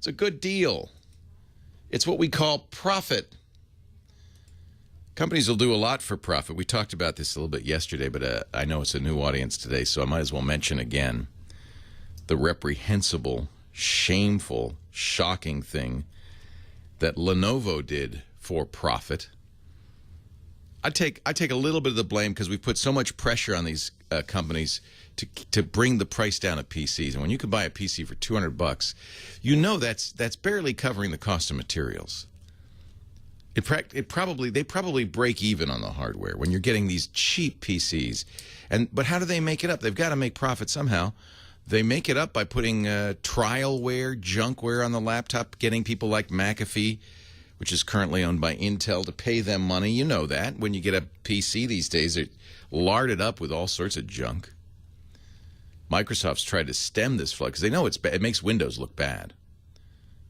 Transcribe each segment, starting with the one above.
It's a good deal. It's what we call profit. Companies will do a lot for profit. We talked about this a little bit yesterday, but I know it's a new audience today, so I might as well mention again the reprehensible, shameful, shocking thing that Lenovo did for profit. I take a little bit of the blame because we put so much pressure on these companies to bring the price down of PCs. And when you can buy a PC for $200, you know that's barely covering the cost of materials. They probably break even on the hardware when you're getting these cheap PCs. But how do they make it up? They've got to make profit somehow. They make it up by putting trialware, junkware on the laptop, getting people like McAfee, which is currently owned by Intel, to pay them money. You know that. When you get a PC these days, they're larded up with all sorts of junk. Microsoft's tried to stem this flood because they know it makes Windows look bad.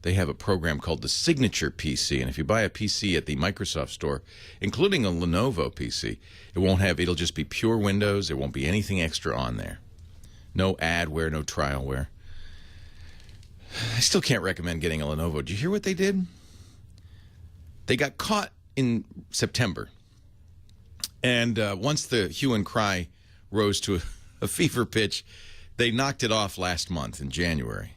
They have a program called the Signature PC, and if you buy a PC at the Microsoft store, including a Lenovo PC, it'll just be pure Windows. There won't be anything extra on there. No adware, no trialware. I still can't recommend getting a Lenovo. Did you hear what they did? They got caught in September, and once the hue and cry rose to a fever pitch, they knocked it off last month in January.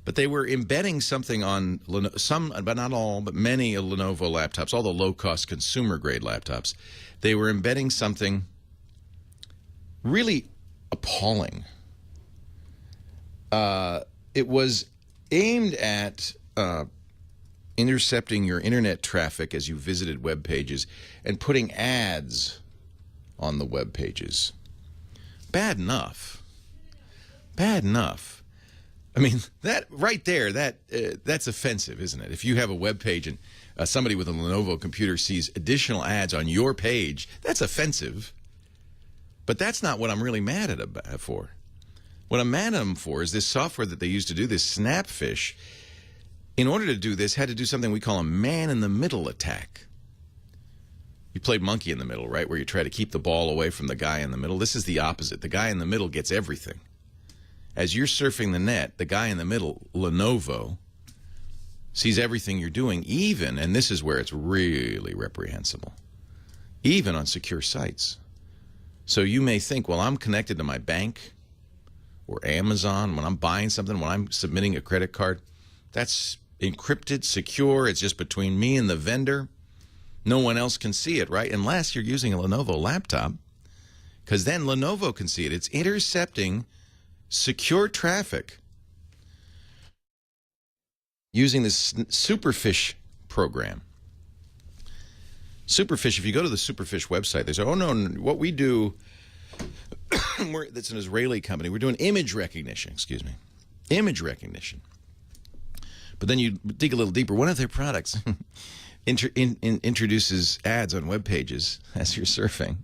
But they were embedding something on some, but not all, but many Lenovo laptops, all the low-cost consumer-grade laptops. They were embedding something really appalling. It was aimed at intercepting your internet traffic as you visited web pages and putting ads on the web pages. Bad enough. Bad enough. I mean, that right there, that's offensive, isn't it? If you have a web page and somebody with a Lenovo computer sees additional ads on your page, that's offensive. But that's not what I'm really mad at for. What I'm mad at them for is this software that they used to do this, Superfish. In order to do this, had to do something we call a man-in-the-middle attack. You played monkey in the middle, right, where you try to keep the ball away from the guy in the middle. This is the opposite. The guy in the middle gets everything. As you're surfing the net, the guy in the middle, Lenovo, sees everything you're doing, even, and this is where it's really reprehensible, even on secure sites. So you may think, well, I'm connected to my bank or Amazon. When I'm buying something, when I'm submitting a credit card, that's encrypted, secure. It's just between me and the vendor. No one else can see it, right? Unless you're using a Lenovo laptop, because then Lenovo can see it. It's intercepting secure traffic using this Superfish program. Superfish, if you go to the Superfish website, they say, oh, no, what we do, that's an Israeli company, we're doing image recognition, image recognition. But then you dig a little deeper. One of their products introduces ads on web pages as you're surfing.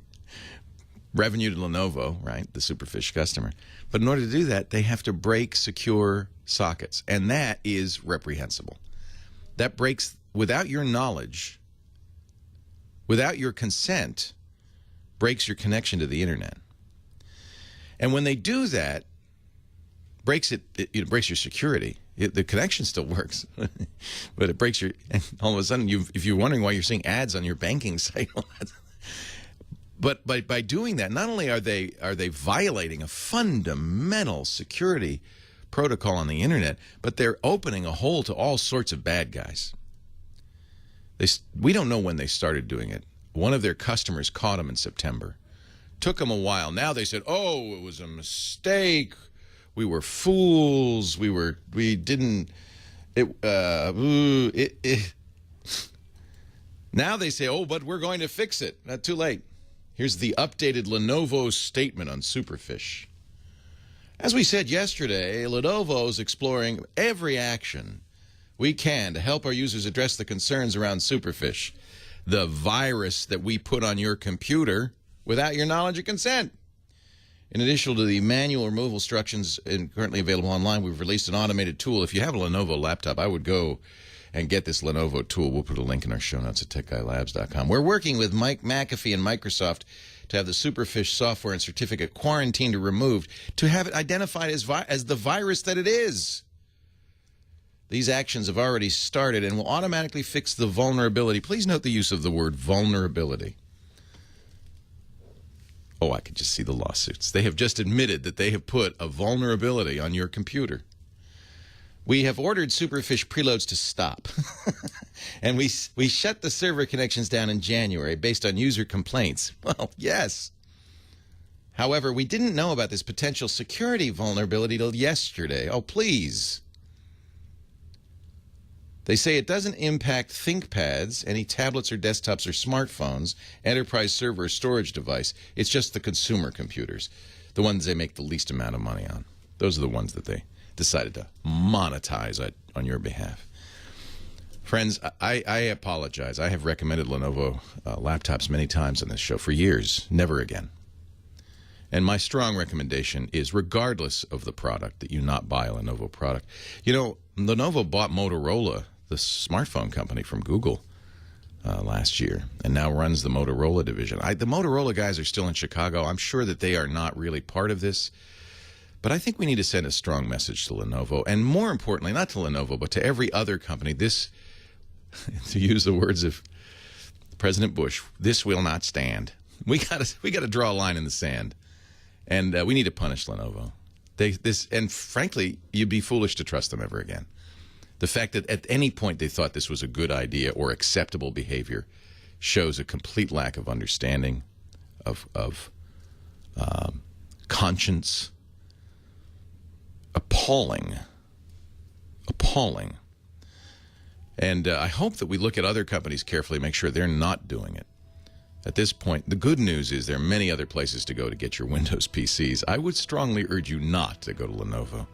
Revenue to Lenovo, right, the Superfish customer. But in order to do that, they have to break secure sockets, and that is reprehensible. That breaks, without your knowledge, without your consent, breaks your connection to the internet. And when they do that, it breaks your security. The connection still works, but it breaks your, and all of a sudden, if you're wondering why you're seeing ads on your banking site, but by doing that, not only are they violating a fundamental security protocol on the internet, but they're opening a hole to all sorts of bad guys. We don't know when they started doing it. One of their customers caught them in September. Took them a while. Now they said, oh, it was a mistake. We were fools. We didn't. Now they say, oh, but we're going to fix it. Not too late. Here's the updated Lenovo statement on Superfish. As we said yesterday, Lenovo is exploring every action we can to help our users address the concerns around Superfish, the virus that we put on your computer without your knowledge or consent. In addition to the manual removal instructions currently available online, we've released an automated tool. If you have a Lenovo laptop, I would go and get this Lenovo tool. We'll put a link in our show notes at techguylabs.com. We're working with Mike McAfee and Microsoft to have the Superfish software and certificate quarantined or removed, to have it identified as the virus that it is. These actions have already started and will automatically fix the vulnerability. Please note the use of the word vulnerability. Oh, I could just see the lawsuits. They have just admitted that they have put a vulnerability on your computer. We have ordered Superfish preloads to stop. And we shut the server connections down in January based on user complaints. Well, yes. However, we didn't know about this potential security vulnerability till yesterday. Oh, please. They say it doesn't impact ThinkPads, any tablets or desktops or smartphones, enterprise server or storage device. It's just the consumer computers, the ones they make the least amount of money on. Those are the ones that they decided to monetize on your behalf. Friends, I apologize. I have recommended Lenovo laptops many times on this show for years. Never again. And my strong recommendation is, regardless of the product, that you not buy a Lenovo product. You know, Lenovo bought Motorola, the smartphone company, from Google last year, and now runs the Motorola division. The Motorola guys are still in Chicago. I'm sure that they are not really part of this. But I think we need to send a strong message to Lenovo, and more importantly, not to Lenovo, but to every other company. This, to use the words of President Bush, this will not stand. We got to draw a line in the sand, and we need to punish Lenovo. And frankly, you'd be foolish to trust them ever again. The fact that at any point they thought this was a good idea or acceptable behavior shows a complete lack of understanding, of conscience. Appalling. Appalling. And I hope that we look at other companies carefully, make sure they're not doing it. At this point, the good news is there are many other places to go to get your Windows PCs. I would strongly urge you not to go to Lenovo.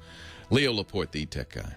Leo Laporte, the Tech Guy.